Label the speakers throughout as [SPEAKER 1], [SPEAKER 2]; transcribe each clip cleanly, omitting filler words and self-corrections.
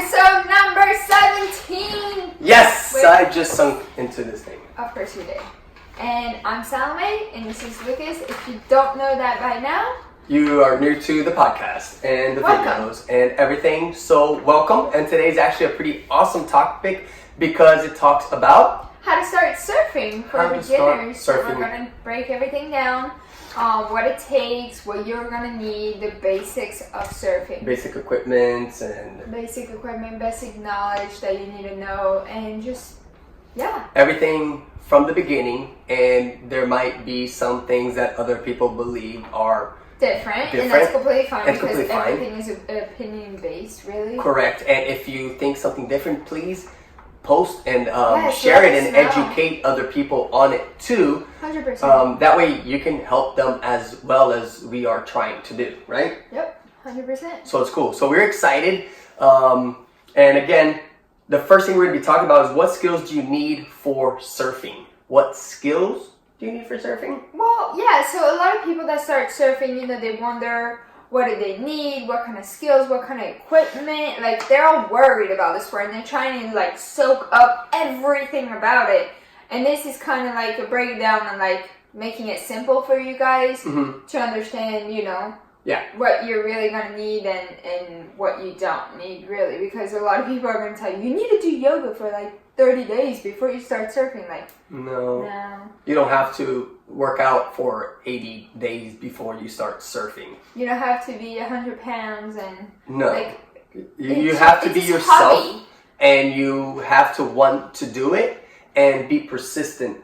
[SPEAKER 1] Episode number 17!
[SPEAKER 2] Yes! I just sunk into this thing.
[SPEAKER 1] Of course you did. And I'm Salome, and this is Lucas. If you don't know that by now,
[SPEAKER 2] you are new to the podcast and the videos and everything, so welcome. And today's actually a pretty awesome topic because it talks about
[SPEAKER 1] how to start surfing for beginners. So we're going to break everything down. What it takes, what you're gonna need, the basics of surfing.
[SPEAKER 2] Basic equipment,
[SPEAKER 1] basic knowledge that you need to know, and just, yeah.
[SPEAKER 2] Everything from the beginning, and there might be some things that other people believe are different.
[SPEAKER 1] And that's completely fine because everything is opinion-based, really.
[SPEAKER 2] Correct, and if you think something different, please post and share it and educate other people on it too.
[SPEAKER 1] 100%.
[SPEAKER 2] That way you can help them as well as we are trying to do, right?
[SPEAKER 1] Yep, 100%.
[SPEAKER 2] So it's cool. So we're excited. And again, the first thing we're going to be talking about is what skills do you need for surfing? What skills do you need for surfing?
[SPEAKER 1] Well, yeah, so a lot of people that start surfing, they wonder, what do they need? What kind of skills? What kind of equipment? Like, they're all worried about the sport and they're trying to soak up everything about it. And this is kind of like a breakdown and making it simple for you guys to understand, what you're really going to need and what you don't need, really. Because a lot of people are going to tell you, you need to do yoga for 30 days before you start surfing. No. You
[SPEAKER 2] don't have to work out for 80 days before you start surfing.
[SPEAKER 1] You don't have to be 100 pounds and...
[SPEAKER 2] No. You have to be yourself and you have to want to do it and be persistent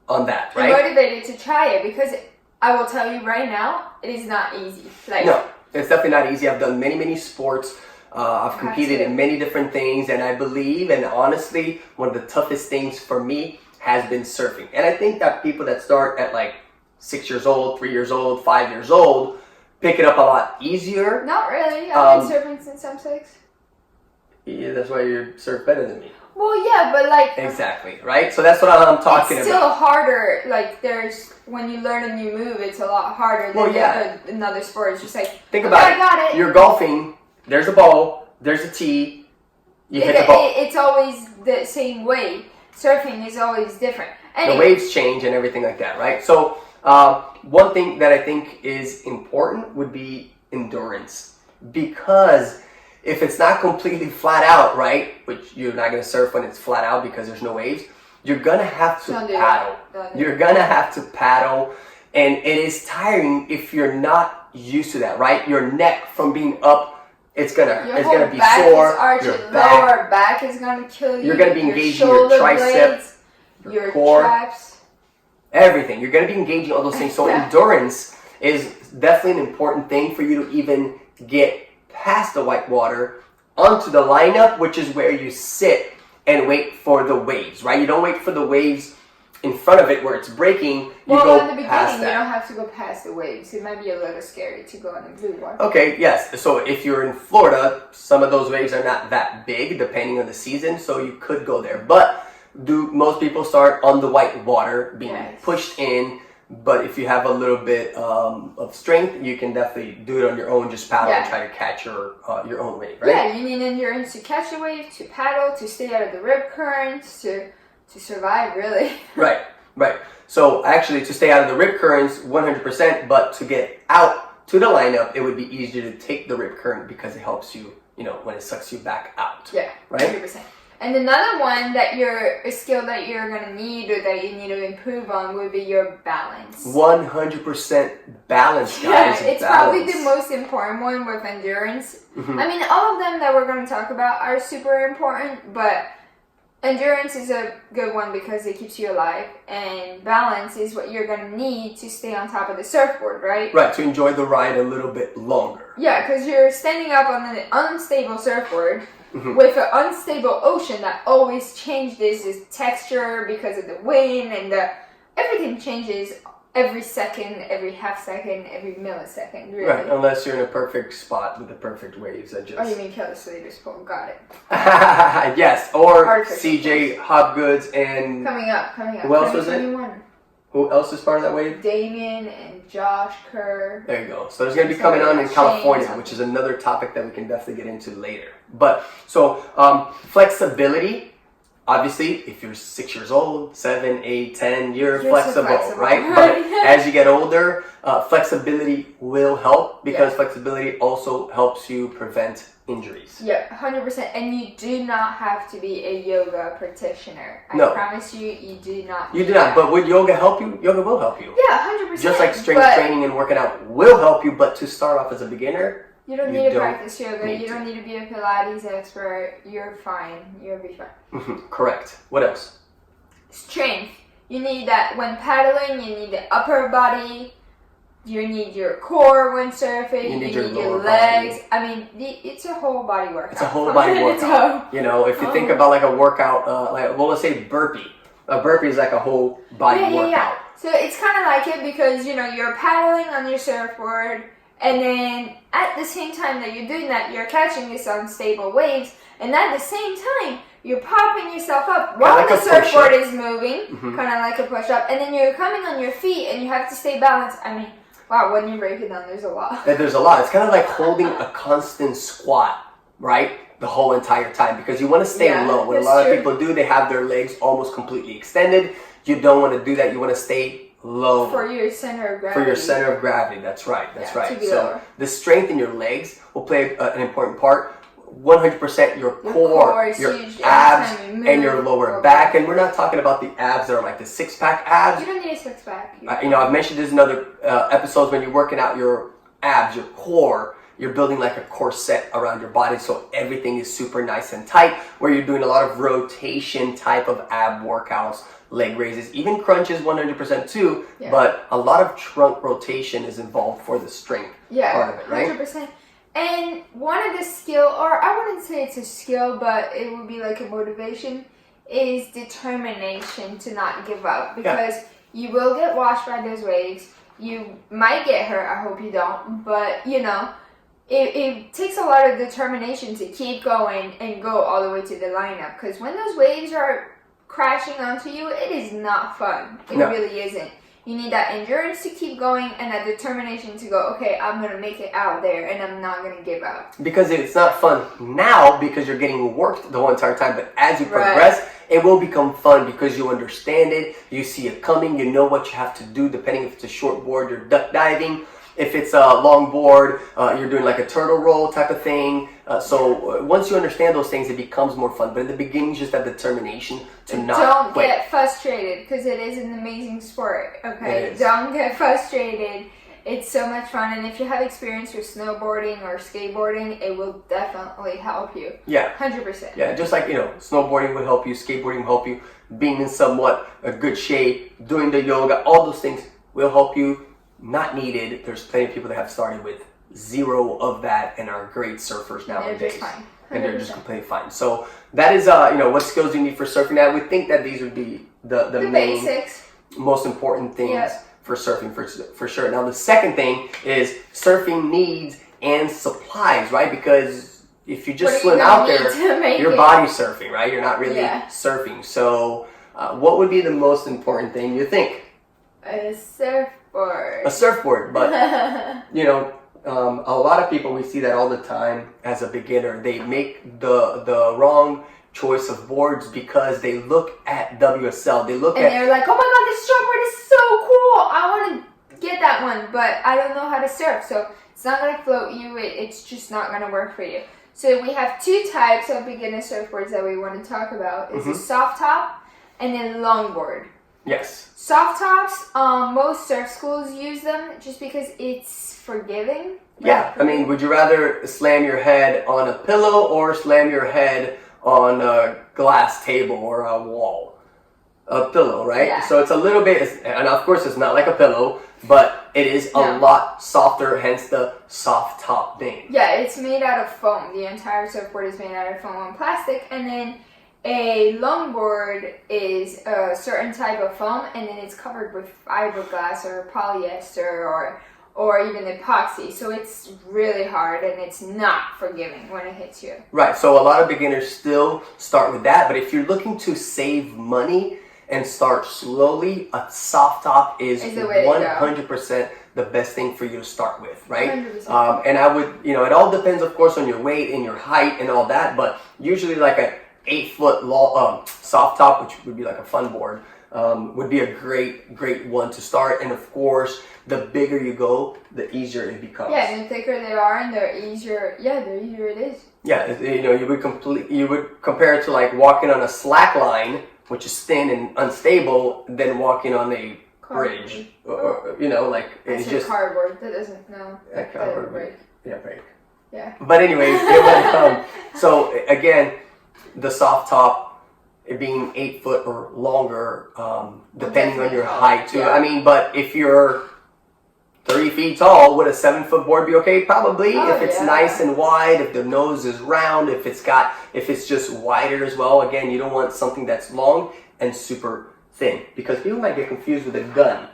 [SPEAKER 2] on that, right?
[SPEAKER 1] I'm motivated to try it because I will tell you right now, it is not easy.
[SPEAKER 2] No, it's definitely not easy. I've done many sports. I've competed in many different things, and I believe, and honestly, one of the toughest things for me has been surfing. And I think that people that start at 6 years old, 3 years old, 5 years old, pick it up a lot easier.
[SPEAKER 1] Not really. I've been surfing since I'm 6.
[SPEAKER 2] Yeah, that's why you surf better than me.
[SPEAKER 1] Well, yeah, but
[SPEAKER 2] exactly, right? So that's what I'm talking about.
[SPEAKER 1] It's still harder. When you learn a new move, it's a lot harder than another sport. It's just
[SPEAKER 2] think about it.
[SPEAKER 1] I got it.
[SPEAKER 2] You're golfing. There's a ball. There's a tee. You hit the ball.
[SPEAKER 1] It's always the same way. Surfing is always different. Anyway.
[SPEAKER 2] The waves change and everything like that, right? So one thing that I think is important would be endurance. Because if it's not completely flat out, right, which you're not going to surf when it's flat out because there's no waves, you're going to have to paddle. You're going to have to paddle, and it is tiring if you're not used to that, right? Your neck from being up, it's going to be sore.
[SPEAKER 1] Your lower back is going to kill you.
[SPEAKER 2] You're going to be engaging your triceps, your core, traps. Everything. You're going to be engaging all those things. So endurance is definitely an important thing for you to even get past the white water onto the lineup, which is where you sit and wait for the waves, right? You don't wait for the waves in front of it where it's breaking. You go
[SPEAKER 1] in the beginning,
[SPEAKER 2] past that.
[SPEAKER 1] You don't have to go past the waves. It might be a little scary to go on the blue one.
[SPEAKER 2] Okay, yes. So if you're in Florida, some of those waves are not that big depending on the season, so you could go there. But most people start on the white water being pushed in. But if you have a little bit of strength, you can definitely do it on your own. Just paddle and try to catch your own wave, right?
[SPEAKER 1] Yeah, you need endurance to catch a wave, to paddle, to stay out of the rip currents, to survive, really. Right.
[SPEAKER 2] So actually, to stay out of the rip currents, 100%. But to get out to the lineup, it would be easier to take the rip current because it helps you, when it sucks you back out.
[SPEAKER 1] Yeah,
[SPEAKER 2] right.
[SPEAKER 1] 100%. And another one a skill that you're going to need or that you need to improve on would be your balance.
[SPEAKER 2] 100% balance, guys.
[SPEAKER 1] Yeah, it's probably the most important one with endurance. I mean, all of them that we're going to talk about are super important, but endurance is a good one because it keeps you alive. And balance is what you're going to need to stay on top of the surfboard, right?
[SPEAKER 2] Right, to enjoy the ride a little bit longer.
[SPEAKER 1] Yeah, because you're standing up on an unstable surfboard. With an unstable ocean that always changes its texture because of the wind and everything changes every second, every half second, every millisecond, really.
[SPEAKER 2] Right, unless you're in a perfect spot with the perfect waves.
[SPEAKER 1] Oh, you mean Kelly Slater's pool. Got it.
[SPEAKER 2] Yes, or CJ Hobgoods and...
[SPEAKER 1] Coming up.
[SPEAKER 2] Who else was it? Who else is part of that wave?
[SPEAKER 1] Damien and Josh Kerr.
[SPEAKER 2] There you go. So there's going to be coming on in California, which is another topic that we can definitely get into later. But so flexibility. Obviously, if you're 6 years old, 7, 8, 10, you're flexible,
[SPEAKER 1] so flexible,
[SPEAKER 2] right? But as you get older, flexibility will help because flexibility also helps you prevent injuries.
[SPEAKER 1] Yeah, 100%. And you do not have to be a yoga practitioner. I promise you, you do not.
[SPEAKER 2] You do not. But would yoga help you? Yoga will help you.
[SPEAKER 1] Yeah, 100%.
[SPEAKER 2] Just like strength training and working out will help you, but to start off as a beginner,
[SPEAKER 1] you don't need to practice yoga. You don't need to be a Pilates expert. You're fine. You'll be fine.
[SPEAKER 2] Correct. What else?
[SPEAKER 1] Strength. You need that when paddling. You need the upper body. You need your core when surfing. You need your legs. Body. I mean, it's a whole body workout.
[SPEAKER 2] It's a whole body workout. You know, if you think about like a workout, let's say burpee. A burpee is like a whole body workout. Yeah.
[SPEAKER 1] So it's kind of like it because, you're paddling on your surfboard. And then at the same time that you're doing that, you're catching these unstable waves. And at the same time, you're popping yourself up while the surfboard is moving, kind of like a push-up. And then you're coming on your feet and you have to stay balanced. I mean, wow, when you break it down, there's a lot.
[SPEAKER 2] There's a lot. It's kind of like holding a constant squat, right? The whole entire time because you want to stay low. What a lot of people do, they have their legs almost completely extended. You don't want to do that. You want to stay low.
[SPEAKER 1] For your center of gravity.
[SPEAKER 2] For your center of gravity. That's right. That's right. So the strength in your legs will play an important part. 100% your core, your abs, and your lower back. And we're not talking about the abs that are like the six-pack abs.
[SPEAKER 1] You don't need a six-pack.
[SPEAKER 2] I've mentioned this in other episodes when you're working out your abs, your core. You're building like a corset around your body so everything is super nice and tight, where you're doing a lot of rotation type of ab workouts, leg raises, even crunches 100% too, but a lot of trunk rotation is involved for the strength part of it, right?
[SPEAKER 1] 100%. And one of the skill, or I wouldn't say it's a skill, but it would be like a motivation, is determination to not give up because you will get washed by those waves. You might get hurt, I hope you don't, but it takes a lot of determination to keep going and go all the way to the lineup because when those waves are crashing onto you, it is not fun. It really isn't. You need that endurance to keep going and that determination to go, okay, I'm going to make it out there and I'm not going to give up.
[SPEAKER 2] Because it's not fun now because you're getting worked the whole entire time, but as you progress, it will become fun because you understand it, you see it coming, you know what you have to do depending if it's a short board, you're duck diving. If it's a long board, you're doing like a turtle roll type of thing. So once you understand those things, it becomes more fun. But in the beginning, you just have determination to not quit.
[SPEAKER 1] Don't get frustrated because it is an amazing sport. Okay, don't get frustrated. It's so much fun. And if you have experience with snowboarding or skateboarding, it will definitely help you.
[SPEAKER 2] Yeah.
[SPEAKER 1] 100%.
[SPEAKER 2] Yeah, just like, snowboarding will help you, skateboarding will help you, being in somewhat a good shape, doing the yoga, all those things will help you. Not needed. There's plenty of people that have started with zero of that and are great surfers nowadays.
[SPEAKER 1] They're just fine.
[SPEAKER 2] And they're just completely fine. So that is, what skills you need for surfing. Now, we think that these would be the main,
[SPEAKER 1] basics,
[SPEAKER 2] most important things for surfing for sure. Now, the second thing is surfing needs and supplies, right? Because if you just swim out there, you're body surfing, right? You're not really surfing. So what would be the most important thing you think?
[SPEAKER 1] A surfboard.
[SPEAKER 2] A surfboard, but a lot of people, we see that all the time as a beginner. They make the wrong choice of boards because they look at WSL.
[SPEAKER 1] They're like, oh my god, this surfboard is so cool. I want to get that one, but I don't know how to surf, so it's not going to float you. It's just not going to work for you. So we have two types of beginner surfboards that we want to talk about. It's a soft top and a longboard.
[SPEAKER 2] Yes.
[SPEAKER 1] Soft tops, most surf schools use them just because it's forgiving.
[SPEAKER 2] Yeah, I mean, would you rather slam your head on a pillow or slam your head on a glass table or a wall? A pillow, right?
[SPEAKER 1] Yeah.
[SPEAKER 2] So it's a little bit, and of course it's not like a pillow, but it is a lot softer, hence the soft top name.
[SPEAKER 1] Yeah, it's made out of foam. The entire surfboard is made out of foam and plastic, and then a longboard is a certain type of foam, and then it's covered with fiberglass or polyester or even epoxy. So it's really hard and it's not forgiving when it hits you.
[SPEAKER 2] Right. So a lot of beginners still start with that, but if you're looking to save money and start slowly, a soft top is
[SPEAKER 1] the way to go.
[SPEAKER 2] 100% the best thing for you to start with, right?
[SPEAKER 1] 100%.
[SPEAKER 2] And I would, it all depends, of course, on your weight and your height and all that, but usually like a 8-foot long soft top, which would be like a fun board, would be a great one to start. And of course, the bigger you go, the easier it becomes.
[SPEAKER 1] Yeah, and the thicker they are, and the easier it is.
[SPEAKER 2] Yeah, you would compare it to like walking on a slack line, which is thin and unstable, than walking on a bridge. Or, like it's just
[SPEAKER 1] cardboard. That doesn't
[SPEAKER 2] cardboard
[SPEAKER 1] break.
[SPEAKER 2] Yeah, break.
[SPEAKER 1] Yeah.
[SPEAKER 2] But anyways, so again, the soft top, it being 8 foot or longer, depending on your height too.
[SPEAKER 1] Yeah.
[SPEAKER 2] I mean, but if you're 30 feet tall, would a 7-foot board be okay? Probably. If it's nice and wide, if the nose is round, if it's just wider as well. Again, you don't want something that's long and super thin, because people might get confused with a gun.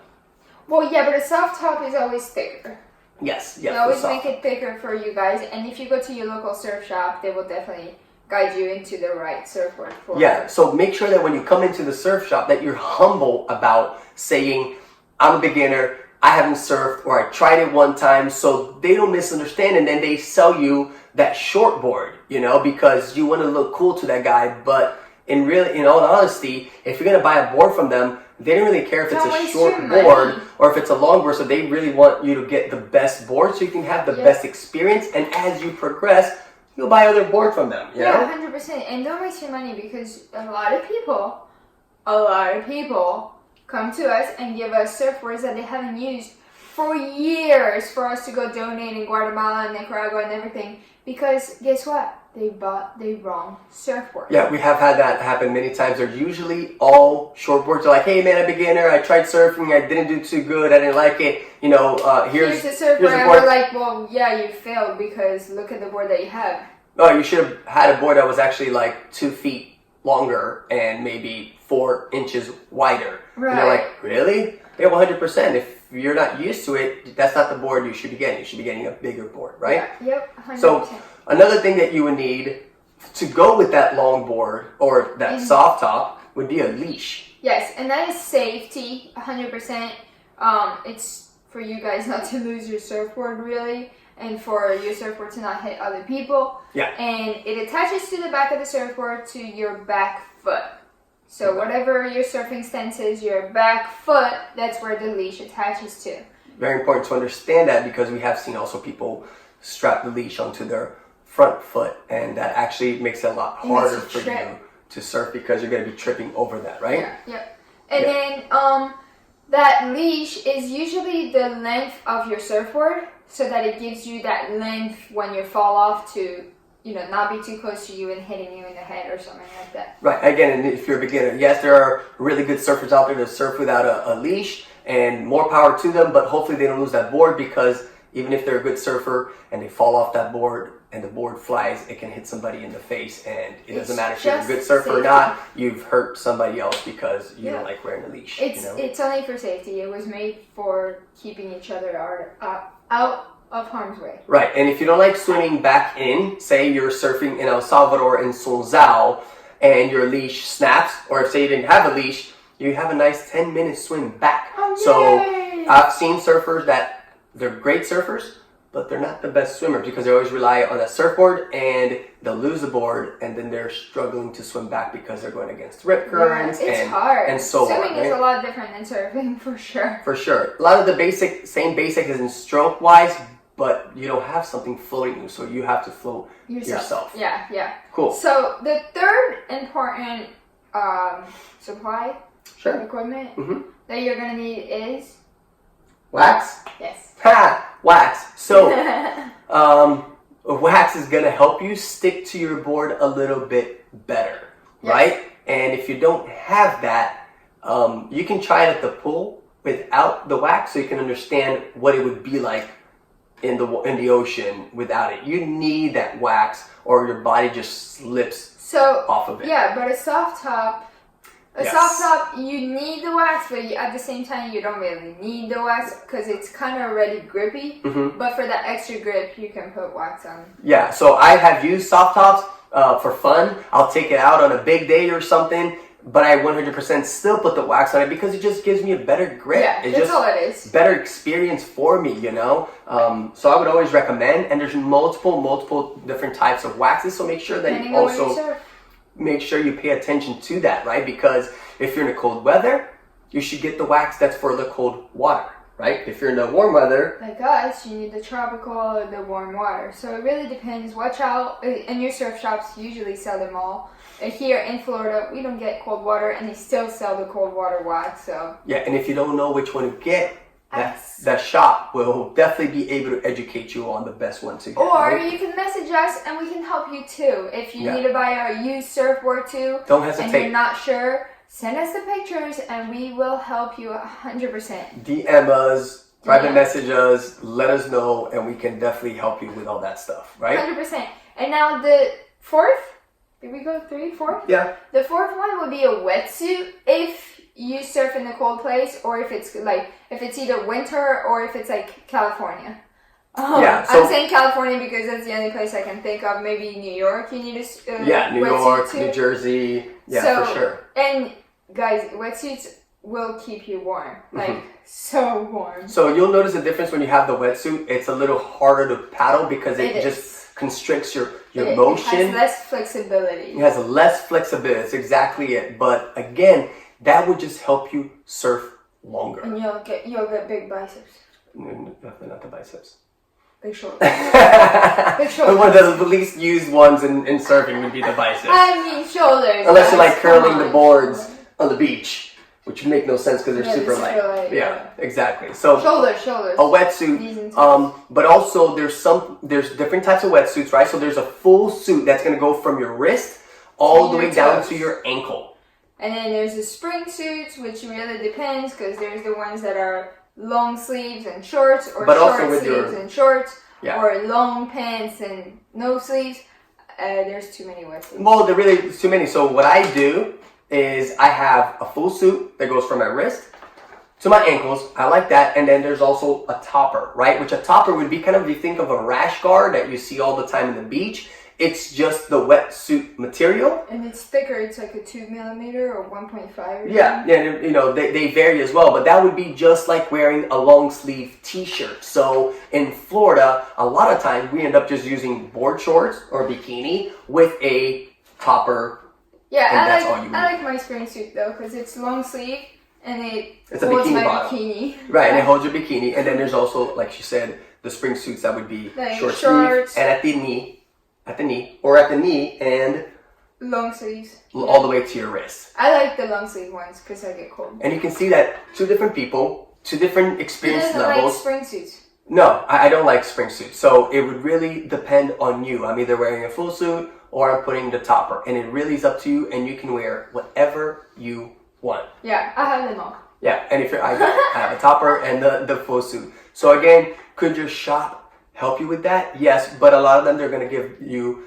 [SPEAKER 1] Well, yeah, but a soft top is always thicker.
[SPEAKER 2] Yes.
[SPEAKER 1] They always make it thicker for you guys, and if you go to your local surf shop, they will definitely guide you into the right surfboard for
[SPEAKER 2] Yeah, so make sure that when you come into the surf shop that you're humble about saying, I'm a beginner, I haven't surfed, or I tried it one time, so they don't misunderstand, and then they sell you that short board, because you want to look cool to that guy. But in all honesty, if you're going to buy a board from them, they don't really care if it's a short board or if it's a long board, so they really want you to get the best board so you can have the best experience, and as you progress, you'll buy other board from them, you know?
[SPEAKER 1] 100%. And don't waste your money, because a lot of people come to us and give us surfboards that they haven't used for years for us to go donate in Guatemala and Nicaragua and everything. Because guess what? They bought the wrong surfboard. Yeah,
[SPEAKER 2] we have had that happen many times. They're usually all shortboards. They're like, hey man, I'm a beginner. I tried surfing. I didn't do too good. I didn't like it. Here's
[SPEAKER 1] the surfboard. And we're like, well, yeah, you failed, because look at the board that you have.
[SPEAKER 2] Oh, you should have had a board that was actually like 2 feet longer and maybe 4 inches wider.
[SPEAKER 1] Right.
[SPEAKER 2] And they're like, really? Yeah, 100%. If you're not used to it, that's not the board you should be getting. You should be getting a bigger board, right?
[SPEAKER 1] Yeah. Yep. 100%.
[SPEAKER 2] So another thing that you would need to go with that long board or that soft top would be a leash.
[SPEAKER 1] Yes, and that is safety, 100%. It's for you guys not to lose your surfboard, really, and for your surfboard to not hit other people.
[SPEAKER 2] Yeah.
[SPEAKER 1] And it attaches to the back of the surfboard to your back foot. So whatever your surfing stance is, your back foot, that's where the leash attaches to.
[SPEAKER 2] Very important to understand that, because we have seen also people strap the leash onto their front foot, and that actually makes it a lot harder for you to surf, because you're going to be tripping over that, right?
[SPEAKER 1] Yeah. And then that leash is usually the length of your surfboard, so that it gives you that length when you fall off to, not be too close to you and hitting you in the head or something like that.
[SPEAKER 2] Right. Again, and if you're a beginner, yes, there are really good surfers out there that surf without a leash, and more power to them, but hopefully they don't lose that board, because even if they're a good surfer and they fall off that board and the board flies, it can hit somebody in the face, and it doesn't matter if you're a good surfer or not, you've hurt somebody else because you don't like wearing a leash.
[SPEAKER 1] It's only for safety. It was made for keeping each other out of harm's way.
[SPEAKER 2] Right, and if you don't like swimming back in, say you're surfing in El Salvador in Sonzao and your leash snaps, or if say you didn't have a leash, you have a nice 10-minute swim back.
[SPEAKER 1] Oh,
[SPEAKER 2] so I've seen surfers that they're great surfers, but they're not the best swimmers, because they always rely on a surfboard and they'll lose the board, and then they're struggling to swim back because they're going against rip currents.
[SPEAKER 1] It's hard.
[SPEAKER 2] And so
[SPEAKER 1] swimming
[SPEAKER 2] on,
[SPEAKER 1] is a lot different than surfing, for sure.
[SPEAKER 2] For sure. A lot of the same basics as in stroke-wise, but you don't have something floating you, so you have to float yourself.
[SPEAKER 1] Yeah.
[SPEAKER 2] Cool.
[SPEAKER 1] So the third important supply equipment that you're going to need is
[SPEAKER 2] wax.
[SPEAKER 1] Yes.
[SPEAKER 2] Wax. So wax is going to help you stick to your board a little bit better, right? And if you don't have that, you can try it at the pool without the wax, so you can understand what it would be like in the ocean without it. You need that wax, or your body just slips off of it.
[SPEAKER 1] Yeah, but a soft top, you need the wax, but at the same time, you don't really need the wax, because it's kind of already grippy. But for that extra grip, you can put wax on. Yeah,
[SPEAKER 2] so I have used soft tops for fun. I'll take it out on a big day or something, but I 100% still put the wax on it because it just gives me a better grip.
[SPEAKER 1] Yeah,
[SPEAKER 2] it's
[SPEAKER 1] that's
[SPEAKER 2] just
[SPEAKER 1] all it is.
[SPEAKER 2] better experience for me, you know. So I would always recommend, and there's multiple different types of waxes. So make sure that
[SPEAKER 1] Depending
[SPEAKER 2] you
[SPEAKER 1] on where you
[SPEAKER 2] also
[SPEAKER 1] surf.
[SPEAKER 2] make sure you pay attention to that, right? Because if you're in a cold weather, you should get the wax that's for the cold water, right? If you're in the warm weather,
[SPEAKER 1] Like us, you need the tropical or the warm water. So it really depends. Watch out. And your surf shops usually sell them all. Here in Florida, we don't get cold water, and they still sell the cold water wax. So
[SPEAKER 2] yeah. And if you don't know which one to get,
[SPEAKER 1] Yes.
[SPEAKER 2] that shop will definitely be able to educate you on the best one to get.
[SPEAKER 1] Or
[SPEAKER 2] right?
[SPEAKER 1] you can message us and we can help you too. If you
[SPEAKER 2] Yeah.
[SPEAKER 1] need to buy a used surfboard too,
[SPEAKER 2] Don't
[SPEAKER 1] and
[SPEAKER 2] hesitate.
[SPEAKER 1] you're not sure, send us the pictures and we will help you 100%.
[SPEAKER 2] DM us, private
[SPEAKER 1] Yeah.
[SPEAKER 2] message us, let us know, and we can definitely help you with all that stuff, right?
[SPEAKER 1] 100%. And now the fourth, did we go 3, 4?
[SPEAKER 2] Yeah.
[SPEAKER 1] The fourth one would be a wetsuit if you surf in a cold place, or if it's either winter or if it's like California.
[SPEAKER 2] Yeah, so-
[SPEAKER 1] I'm saying California because that's the only place I can think of. Maybe New York, you need a
[SPEAKER 2] Yeah, New
[SPEAKER 1] wetsuit
[SPEAKER 2] York,
[SPEAKER 1] too.
[SPEAKER 2] New Jersey, yeah,
[SPEAKER 1] So-
[SPEAKER 2] for sure.
[SPEAKER 1] And guys, wetsuits will keep you warm, like so warm.
[SPEAKER 2] So you'll notice the difference when you have the wetsuit. It's a little harder to paddle because it
[SPEAKER 1] It
[SPEAKER 2] just
[SPEAKER 1] is.
[SPEAKER 2] constricts your
[SPEAKER 1] It
[SPEAKER 2] motion.
[SPEAKER 1] has less flexibility.
[SPEAKER 2] It has less flexibility. That's exactly it. But again, that would just help you surf longer.
[SPEAKER 1] And you'll get big biceps,
[SPEAKER 2] Not the biceps.
[SPEAKER 1] big shoulders.
[SPEAKER 2] But one of the least used ones in surfing would be the biceps.
[SPEAKER 1] I mean shoulders.
[SPEAKER 2] Unless you're
[SPEAKER 1] guys,
[SPEAKER 2] like curling
[SPEAKER 1] come
[SPEAKER 2] the
[SPEAKER 1] on.
[SPEAKER 2] boards on the beach, which would make no sense because they're
[SPEAKER 1] Yeah,
[SPEAKER 2] super
[SPEAKER 1] they're
[SPEAKER 2] light.
[SPEAKER 1] super light,
[SPEAKER 2] Yeah, exactly. So
[SPEAKER 1] Shoulders.
[SPEAKER 2] a wetsuit,
[SPEAKER 1] Knees and toes.
[SPEAKER 2] but also there's different types of wetsuits, right? So there's a full suit that's gonna go from your wrist all the
[SPEAKER 1] your
[SPEAKER 2] way down
[SPEAKER 1] toes.
[SPEAKER 2] to your ankle.
[SPEAKER 1] And then there's the spring suits, which really depends because there's the ones that are long sleeves and shorts, or
[SPEAKER 2] But also
[SPEAKER 1] short
[SPEAKER 2] with
[SPEAKER 1] sleeves
[SPEAKER 2] your-
[SPEAKER 1] and shorts,
[SPEAKER 2] Yeah.
[SPEAKER 1] or long pants and no sleeves. There's too many wetsuits.
[SPEAKER 2] Well, there really is too many. So what I do is I have a full suit that goes from my wrist to my ankles. I like that. And then there's also a topper, right? Which a topper would be kind of, you think of a rash guard that you see all the time in the beach. It's just the wetsuit material.
[SPEAKER 1] And it's thicker. It's like a 2mm or 1.5. Or
[SPEAKER 2] Yeah,
[SPEAKER 1] something.
[SPEAKER 2] and you know, they vary as well, but that would be just like wearing a long sleeve t-shirt. So in Florida, a lot of times we end up just using board shorts or bikini with a topper.
[SPEAKER 1] Yeah,
[SPEAKER 2] And that's all you need.
[SPEAKER 1] I like my spring suit though because it's long sleeve and
[SPEAKER 2] It's a
[SPEAKER 1] holds
[SPEAKER 2] bikini
[SPEAKER 1] my
[SPEAKER 2] bottom.
[SPEAKER 1] bikini.
[SPEAKER 2] Right, and it holds your bikini. And then there's also, like she said, the spring suits that would be
[SPEAKER 1] Like
[SPEAKER 2] short
[SPEAKER 1] shorts.
[SPEAKER 2] sleeve and at the knee and
[SPEAKER 1] Long sleeves.
[SPEAKER 2] all the way to your wrist.
[SPEAKER 1] I like the long sleeve ones because I get cold.
[SPEAKER 2] And you can see that two different people, two different
[SPEAKER 1] He
[SPEAKER 2] experience
[SPEAKER 1] doesn't
[SPEAKER 2] levels.
[SPEAKER 1] like spring suits.
[SPEAKER 2] No, I don't like spring suits. So it would really depend on you. I'm either wearing a full suit or I'm putting the topper. And it really is up to you, and you can wear whatever you want.
[SPEAKER 1] Yeah, I have them all.
[SPEAKER 2] Yeah, and if you're, I have a topper and the full suit. So again, could your shop help you with that? Yes, but a lot of them, they're going to give you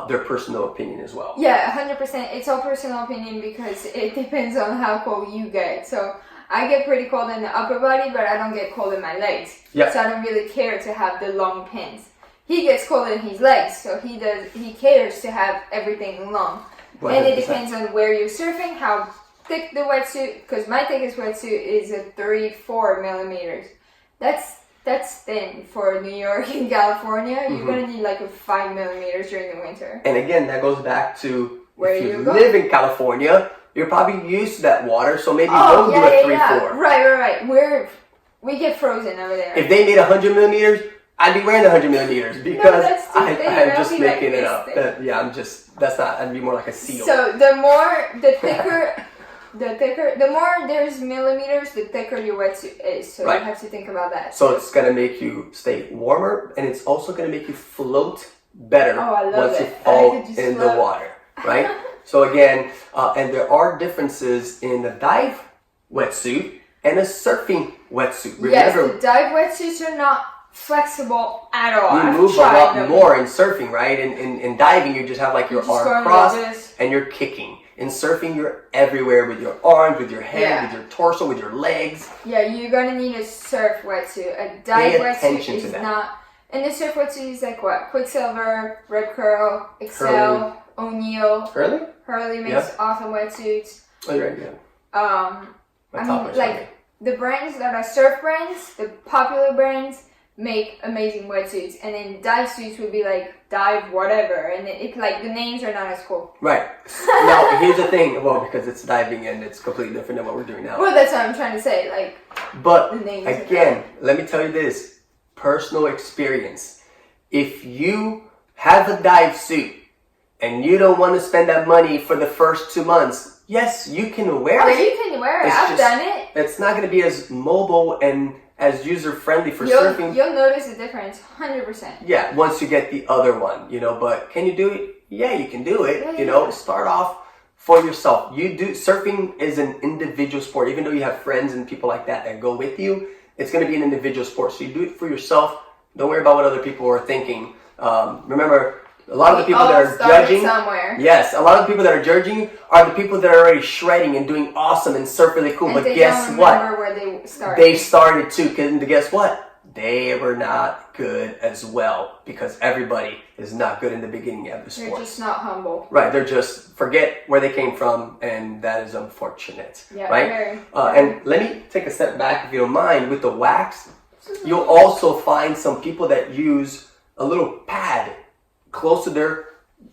[SPEAKER 2] their personal opinion as well.
[SPEAKER 1] Yeah, 100%. It's all personal opinion because it depends on how cold you get. So I get pretty cold in the upper body, but I don't get cold in my legs.
[SPEAKER 2] Yeah.
[SPEAKER 1] So I don't really care to have the long pants. He gets cold in his legs, so he cares to have everything long. And it
[SPEAKER 2] 100%.
[SPEAKER 1] depends on where you're surfing, how thick the wetsuit, because my thickest wetsuit is a 3-4 millimeters. That's thin for New York and California. You're gonna need like a 5 millimeters during the winter.
[SPEAKER 2] And again, that goes back to
[SPEAKER 1] Where
[SPEAKER 2] if
[SPEAKER 1] you
[SPEAKER 2] you
[SPEAKER 1] go.
[SPEAKER 2] live in California, you're probably used to that water, so maybe don't do a 3-4.
[SPEAKER 1] Right. We get frozen over there.
[SPEAKER 2] If they made 100 millimeters, I'd be wearing the 100 millimeters because
[SPEAKER 1] that's too
[SPEAKER 2] I'm
[SPEAKER 1] thick. I'll
[SPEAKER 2] just
[SPEAKER 1] be like
[SPEAKER 2] making it
[SPEAKER 1] this
[SPEAKER 2] up.
[SPEAKER 1] thick.
[SPEAKER 2] Yeah, that's not, I'd be more like a seal.
[SPEAKER 1] So the more there's millimeters, the thicker your wetsuit is. So
[SPEAKER 2] Right.
[SPEAKER 1] you have to think about that.
[SPEAKER 2] So it's going to make you stay warmer, and it's also going to make you float better
[SPEAKER 1] Oh, I love
[SPEAKER 2] once you
[SPEAKER 1] it. I
[SPEAKER 2] fall
[SPEAKER 1] could just
[SPEAKER 2] in the
[SPEAKER 1] float.
[SPEAKER 2] water, right? So again, and there are differences in the dive wetsuit and a surfing wetsuit.
[SPEAKER 1] Yes,
[SPEAKER 2] Remember,
[SPEAKER 1] the dive wetsuits are not flexible at all.
[SPEAKER 2] we
[SPEAKER 1] I've
[SPEAKER 2] move a
[SPEAKER 1] tried
[SPEAKER 2] lot
[SPEAKER 1] them.
[SPEAKER 2] more in surfing, right? In diving, you just have like your
[SPEAKER 1] You just go
[SPEAKER 2] arm
[SPEAKER 1] like
[SPEAKER 2] crossed
[SPEAKER 1] this.
[SPEAKER 2] and you're kicking. In surfing, you're everywhere with your arms, with your head,
[SPEAKER 1] Yeah.
[SPEAKER 2] with your torso, with your legs.
[SPEAKER 1] Yeah, you're gonna need a surf wetsuit. A dive wetsuit
[SPEAKER 2] attention to
[SPEAKER 1] is
[SPEAKER 2] that.
[SPEAKER 1] not. And the surf wetsuit is like what? Quicksilver, Rip Curl, Excel,
[SPEAKER 2] Hurley.
[SPEAKER 1] O'Neill.
[SPEAKER 2] Really?
[SPEAKER 1] Hurley makes awesome wetsuits.
[SPEAKER 2] Oh, you're right, yeah.
[SPEAKER 1] I mean, like, the brands that are surf brands, the popular brands, make amazing wetsuits, and then dive suits would be like dive whatever, and it's like the names are not as cool.
[SPEAKER 2] Right. Now, here's the thing. Well, because it's diving and it's completely different than what we're doing now.
[SPEAKER 1] Well, that's what I'm trying to say. Like,
[SPEAKER 2] but
[SPEAKER 1] the names
[SPEAKER 2] again, let me tell you this: personal experience. If you have a dive suit and you don't want to spend that money for the first 2 months, yes, you can wear it.
[SPEAKER 1] You can wear it. I've done it.
[SPEAKER 2] It's not going to be as mobile and as user-friendly for surfing.
[SPEAKER 1] You'll notice the difference, 100%.
[SPEAKER 2] Yeah, once you get the other one, but can you do it? Yeah, you can do it, Start off for yourself. Surfing is an individual sport. Even though you have friends and people like that go with you, it's going to be an individual sport. So you do it for yourself. Don't worry about what other people are thinking. Remember, a lot of the people that are judging, yes, a lot of the people that are judging are the people that are already shredding and doing awesome and surf really cool. But guess what?
[SPEAKER 1] Where they started.
[SPEAKER 2] They started too. And guess what? They were not good as well, because everybody is not good in the beginning of the sport.
[SPEAKER 1] They're just not humble.
[SPEAKER 2] Right. They're just forget where they came from, and that is unfortunate.
[SPEAKER 1] Yeah.
[SPEAKER 2] Right.
[SPEAKER 1] Very.
[SPEAKER 2] And let me take a step back, if you don't mind, with the wax. You'll also find some people that use a little pad close to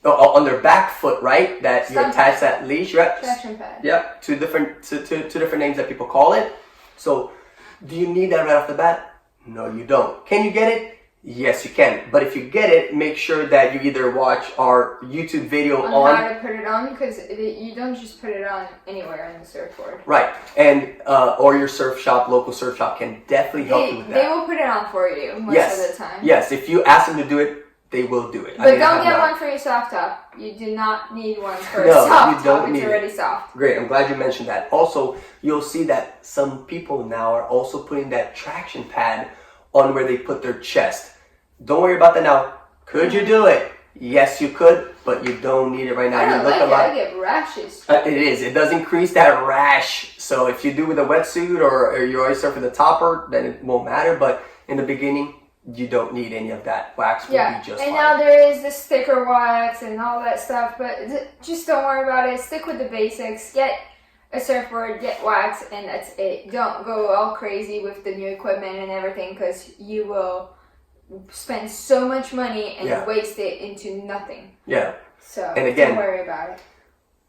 [SPEAKER 2] on their back foot, right? That you attach that leash, right?
[SPEAKER 1] Traction pad.
[SPEAKER 2] Yep. Two different names that people call it. So, do you need that right off the bat? No, you don't. Can you get it? Yes, you can. But if you get it, make sure that you either watch our YouTube video on
[SPEAKER 1] how to put it on, because you don't just put it on anywhere on the surfboard.
[SPEAKER 2] Right. And or your local surf shop can definitely help you with that.
[SPEAKER 1] They will put it on for you most of the time.
[SPEAKER 2] Yes, if you ask them to do it, they will do it.
[SPEAKER 1] But don't get one for your soft top. You do not need one for a soft top. It's already soft.
[SPEAKER 2] Great. I'm glad you mentioned that. Also, you'll see that some people now are also putting that traction pad on where they put their chest. Don't worry about that now. Could you do it? Yes, you could, but you don't need it right now.
[SPEAKER 1] I get rashes.
[SPEAKER 2] It is. It does increase that rash. So if you do with a wetsuit or you always surf with a topper, then it won't matter. But in the beginning, you don't need any of that. Wax will be just fine.
[SPEAKER 1] And now there is the sticker wax and all that stuff, but just don't worry about it. Stick with the basics. Get a surfboard, get wax, and that's it. Don't go all crazy with the new equipment and everything, because you will spend so much money and waste it into nothing. Yeah. So and again, don't worry about it.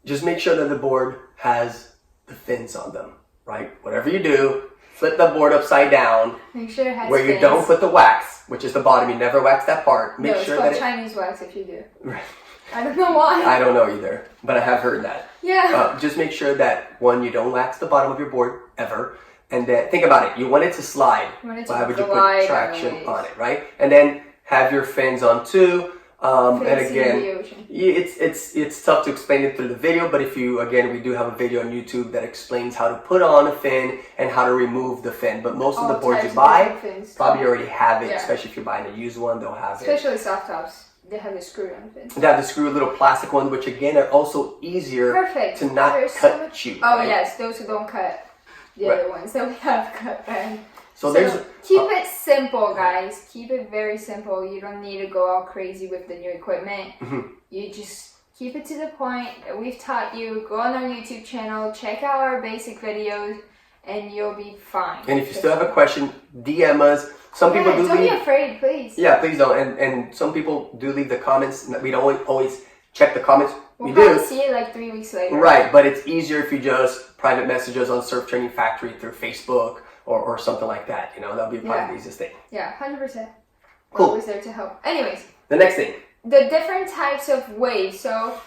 [SPEAKER 2] Just make sure that the board has the fins on them, right? Whatever you do, flip the board upside down.
[SPEAKER 1] Make sure it has
[SPEAKER 2] where
[SPEAKER 1] fins.
[SPEAKER 2] You don't put the wax, which is the bottom. You never wax that part. Make
[SPEAKER 1] no,
[SPEAKER 2] sure
[SPEAKER 1] it's called Chinese wax if you do. I don't know why.
[SPEAKER 2] I don't know either, but I have heard that.
[SPEAKER 1] Yeah.
[SPEAKER 2] Just make sure that, one, you don't wax the bottom of your board ever. And then think about it. You want it to slide. Why would you put traction on it, right? And then have your fins on too. And again, it's tough to explain it through the video, but we do have a video on YouTube that explains how to put on a fin and how to remove the fin. But most of the boards you buy probably already have it, especially if you're buying a used one, they'll have it.
[SPEAKER 1] Especially soft tops. They have the screw on fins.
[SPEAKER 2] They have the screw little plastic ones, which again are also easier to not cut you.
[SPEAKER 1] Oh, right? Yes, those who don't cut the other ones that we have cut then.
[SPEAKER 2] So
[SPEAKER 1] keep it simple, guys. Keep it very simple. You don't need to go all crazy with the new equipment. Mm-hmm. You just keep it to the point that we've taught you. Go on our YouTube channel, check out our basic videos, and you'll be fine.
[SPEAKER 2] And if you still have a question, DM us. Some people do
[SPEAKER 1] don't be afraid, please.
[SPEAKER 2] Yeah, please don't. And some people do leave the comments. We don't always check the comments.
[SPEAKER 1] We'll probably see it like 3 weeks later.
[SPEAKER 2] Right, but it's easier if you just private message us on Surf Training Factory through Facebook or something like that. That'll be probably the easiest thing.
[SPEAKER 1] Yeah, 100%.
[SPEAKER 2] Cool.
[SPEAKER 1] Always there to help. Anyways.
[SPEAKER 2] The next thing.
[SPEAKER 1] The different types of waves. So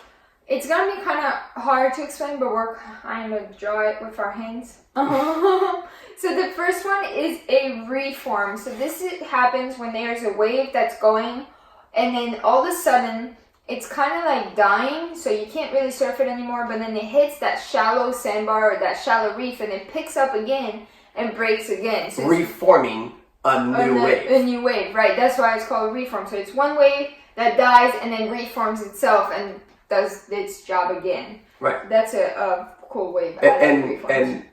[SPEAKER 1] it's going to be kind of hard to explain, but we're kind of draw it with our hands. So the first one is a reform. So this happens when there's a wave that's going, and then all of a sudden it's kind of like dying, so you can't really surf it anymore, but then it hits that shallow sandbar or that shallow reef, and it picks up again and breaks again. So
[SPEAKER 2] reforming a new wave.
[SPEAKER 1] A new wave, right. That's why it's called reform. So it's one wave that dies and then reforms itself and does its job again.
[SPEAKER 2] Right.
[SPEAKER 1] That's a cool wave.
[SPEAKER 2] And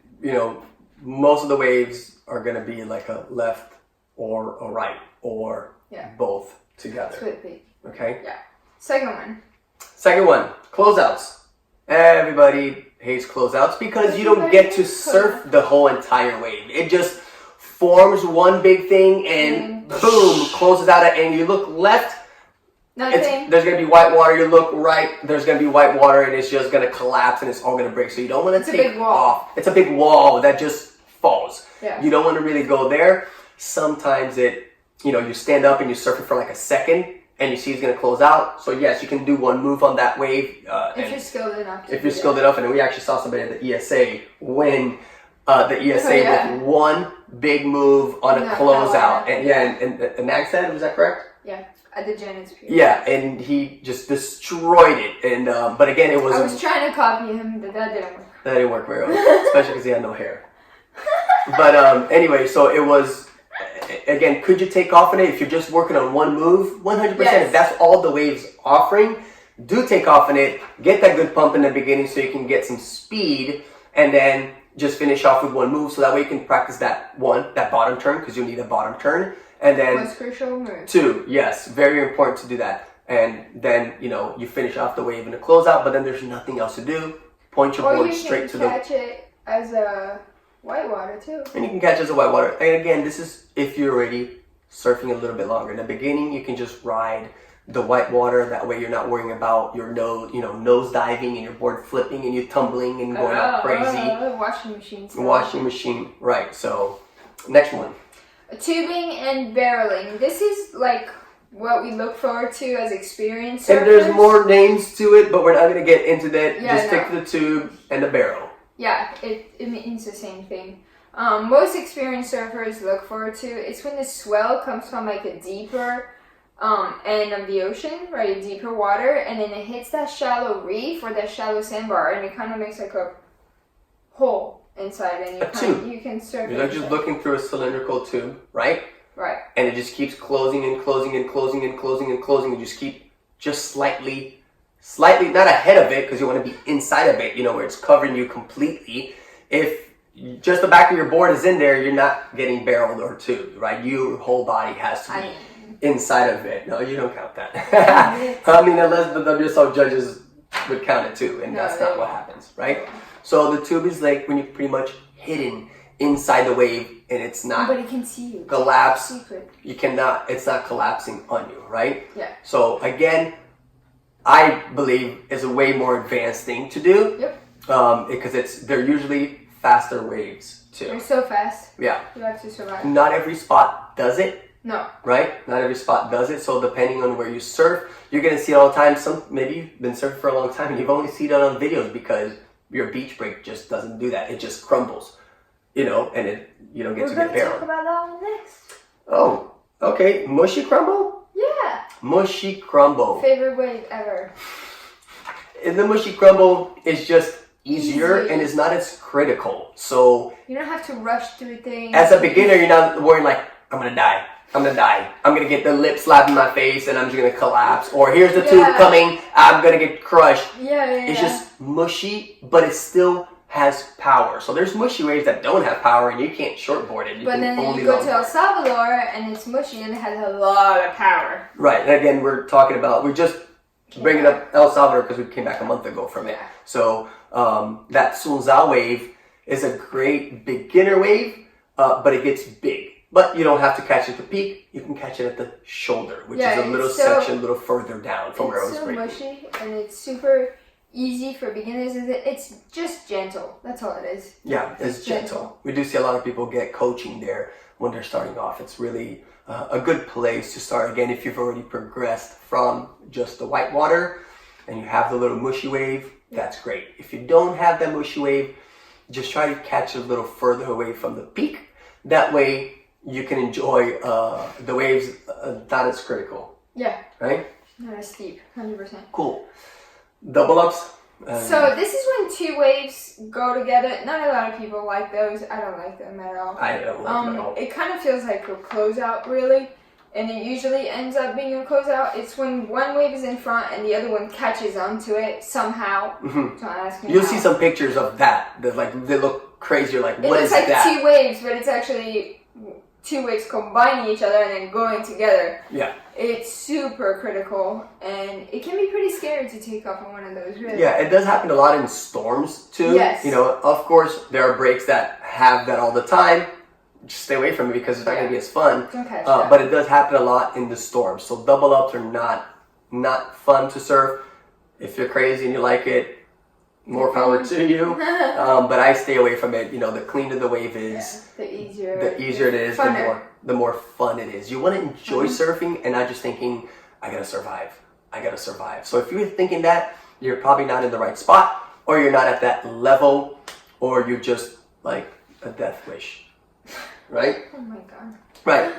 [SPEAKER 2] most of the waves are going to be like a left or a right or both together.
[SPEAKER 1] Split peak.
[SPEAKER 2] Okay?
[SPEAKER 1] Yeah. Second one,
[SPEAKER 2] closeouts. Everybody haze closeouts because you don't get to surf the whole entire wave. It just forms one big thing and boom, closes out it, and you look left.
[SPEAKER 1] Nothing.
[SPEAKER 2] There's going to be white water. You look right, there's going to be white water, and it's just going to collapse, and it's all going to break. So you don't want to take off. It's a big wall that just falls.
[SPEAKER 1] Yeah.
[SPEAKER 2] You don't want to really go there. Sometimes you stand up and you surf it for like a second, and you see it's going to close out. So yes, you can do one move on that wave.
[SPEAKER 1] If you're skilled enough.
[SPEAKER 2] If you're skilled enough, and we actually saw somebody at the ESA win the ESA with one big move on a closeout. And Nag said, was that correct?
[SPEAKER 1] Yeah. At the Janet's Pier.
[SPEAKER 2] Yeah, and he just destroyed it. And but again, it was.
[SPEAKER 1] I was trying to copy him, but that didn't work.
[SPEAKER 2] That didn't work very well, especially because he had no hair. But anyway, so it was. Again, could you take off in it if you're just working on one move? 100%.
[SPEAKER 1] Yes.
[SPEAKER 2] If that's all the wave's offering, do take off in it. Get that good pump in the beginning so you can get some speed, and then just finish off with one move. So that way you can practice that bottom turn, because you need a bottom turn. And then
[SPEAKER 1] most crucial move. 2,
[SPEAKER 2] yes, very important to do that. And then you finish off the wave in a closeout, but then there's nothing else to do. Point your board straight to the.
[SPEAKER 1] Or you can catch it as a whitewater too.
[SPEAKER 2] And you can catch it as a whitewater. And again, this is if you're already surfing a little bit longer. In the beginning, you can just ride the whitewater. That way, you're not worrying about your nose diving and your board flipping and you tumbling and going out crazy.
[SPEAKER 1] Washing machine.
[SPEAKER 2] Washing machine, right? So, next one.
[SPEAKER 1] Tubing and barreling. This is like what we look forward to as experienced surfers.
[SPEAKER 2] And there's more names to it, but we're not going to get into that. Just stick to the tube and the barrel. Yeah,
[SPEAKER 1] it means the same thing. Most experienced surfers look forward to it's when the swell comes from like a deeper end of the ocean, right? A deeper water, and then it hits that shallow reef or that shallow sandbar, and it kind of makes like a hole inside, and you can surf.
[SPEAKER 2] You're just looking through a cylindrical tube, right?
[SPEAKER 1] Right.
[SPEAKER 2] And it just keeps closing and closing and closing and closing and closing, and just keep slightly not ahead of it, because you want to be inside of it, where it's covering you completely. If just the back of your board is in there, you're not getting barreled or tubed, right? Your whole body has to be inside of it. No, you don't count that. I mean, unless the WSL judges would count it too, and that's not what happens, right? So the tube is like when you're pretty much hidden inside the wave, and it's not.
[SPEAKER 1] Nobody can see you.
[SPEAKER 2] Collapse.
[SPEAKER 1] Secret.
[SPEAKER 2] You cannot. It's not collapsing on you, right?
[SPEAKER 1] Yeah.
[SPEAKER 2] So again, I believe is a way more advanced thing to do.
[SPEAKER 1] Yep.
[SPEAKER 2] Because they're usually faster waves too.
[SPEAKER 1] They're so fast.
[SPEAKER 2] Yeah.
[SPEAKER 1] You have to survive.
[SPEAKER 2] Not every spot does it.
[SPEAKER 1] No.
[SPEAKER 2] Right? Not every spot does it. So depending on where you surf, you're gonna see it all the time. Maybe you've been surfing for a long time and you've only seen it on videos because your beach break just doesn't do that. It just crumbles. And you don't get to get barreled.
[SPEAKER 1] We're gonna talk about that one next.
[SPEAKER 2] Oh, okay. Mushy crumble?
[SPEAKER 1] Yeah.
[SPEAKER 2] Mushy crumble.
[SPEAKER 1] Favorite wave ever.
[SPEAKER 2] And the mushy crumble is just easier and it's not as critical. So
[SPEAKER 1] you don't have to rush through things.
[SPEAKER 2] As a beginner, you're not worrying like, I'm gonna die. I'm gonna get the lip slapped in my face and I'm just gonna collapse. Or here's the tube coming, I'm gonna get crushed. It's just mushy, but it still has power. So there's mushy waves that don't have power and you can't shortboard it.
[SPEAKER 1] But then you go to El Salvador and it's mushy and it has a lot of power.
[SPEAKER 2] Right, and again, we're just bringing up El Salvador because we came back a month ago from it. So that Sunzal wave is a great beginner wave, but it gets big. But you don't have to catch it at the peak. You can catch it at the shoulder, which is a little section a little further down from where I was breaking.
[SPEAKER 1] It's so mushy and it's super easy for beginners. It's just gentle. That's all it is.
[SPEAKER 2] Yeah, it's gentle. We do see a lot of people get coaching there when they're starting off. It's really a good place to start. Again, if you've already progressed from just the white water and you have the little mushy wave, that's great. If you don't have that mushy wave, just try to catch it a little further away from the peak. That way you can enjoy the waves not as critical.
[SPEAKER 1] Yeah.
[SPEAKER 2] Right?
[SPEAKER 1] Not as steep, 100%.
[SPEAKER 2] Cool. Double ups.
[SPEAKER 1] So this is when two waves go together. Not a lot of people like those. I don't like them at all.
[SPEAKER 2] I don't like them at all.
[SPEAKER 1] It kind of feels like a closeout, really. And it usually ends up being a closeout. It's when one wave is in front and the other one catches onto it somehow.
[SPEAKER 2] Mm-hmm.
[SPEAKER 1] So I'm asking
[SPEAKER 2] You'll see some pictures of that. They look crazy. You're like, what is that?
[SPEAKER 1] It looks like two waves, but it's actually two waves combining each other and then going together.
[SPEAKER 2] Yeah.
[SPEAKER 1] It's super critical, and it can be pretty scary to take off on one of those, really.
[SPEAKER 2] Yeah, it does happen a lot in storms too.
[SPEAKER 1] Yes.
[SPEAKER 2] You know, of course, there are breaks that have that all the time. Just stay away from it because it's not going to be as fun.
[SPEAKER 1] Don't catch that.
[SPEAKER 2] But it does happen a lot in the storms. So double ups are not fun to surf. If you're crazy and you like it, more power to you. But I stay away from it. You know, the cleaner the wave is,
[SPEAKER 1] the easier
[SPEAKER 2] it is, the more fun it is. You want to enjoy surfing and not just thinking, I gotta survive. So if you're thinking that, you're probably not in the right spot, or you're not at that level, or you're just like a death wish. Right?
[SPEAKER 1] Oh my god.
[SPEAKER 2] Right.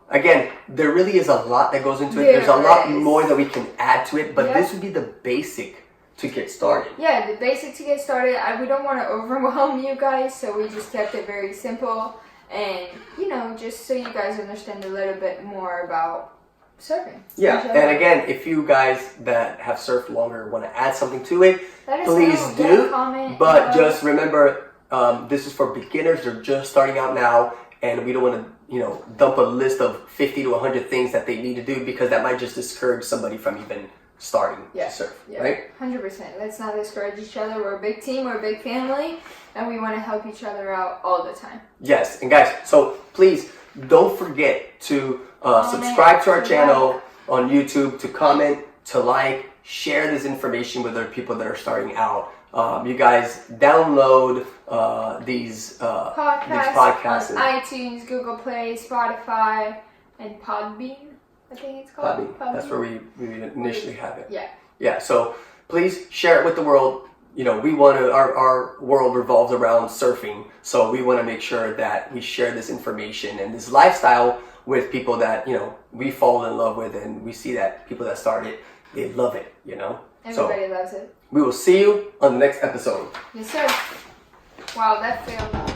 [SPEAKER 2] Again, there really is a lot that goes into it. There's a lot more that we can add to it, but this would be the basic to get started.
[SPEAKER 1] Yeah, the basic to get started. We don't want to overwhelm you guys, so we just kept it very simple. And, you know, just so you guys understand a little bit more about surfing.
[SPEAKER 2] Yeah, and again, if you guys that have surfed longer want to add something to it, please do.
[SPEAKER 1] Comment,
[SPEAKER 2] but just remember, this is for beginners. They're just starting out now, and we don't want to, you know, dump a list of 50 to 100 things that they need to do, because that might just discourage somebody from even starting to surf, right?
[SPEAKER 1] 100%. Let's not discourage each other. We're a big team, we're a big family, and we want to help each other out all the time.
[SPEAKER 2] Yes, and guys, so please don't forget to subscribe to our channel on YouTube, to comment, to like, share this information with other people that are starting out. You guys download these podcasts
[SPEAKER 1] on iTunes, Google Play, Spotify, and Podbean. I think it's called
[SPEAKER 2] Podbean. That's where we initially have it.
[SPEAKER 1] Yeah.
[SPEAKER 2] Yeah. So please share it with the world. You know, we want to. Our world revolves around surfing, so we want to make sure that we share this information and this lifestyle with people that, you know, we fall in love with, and we see that people that start it, they love it. You know.
[SPEAKER 1] Everybody loves it.
[SPEAKER 2] We will see you on the next episode.
[SPEAKER 1] Yes, sir. Wow, that failed.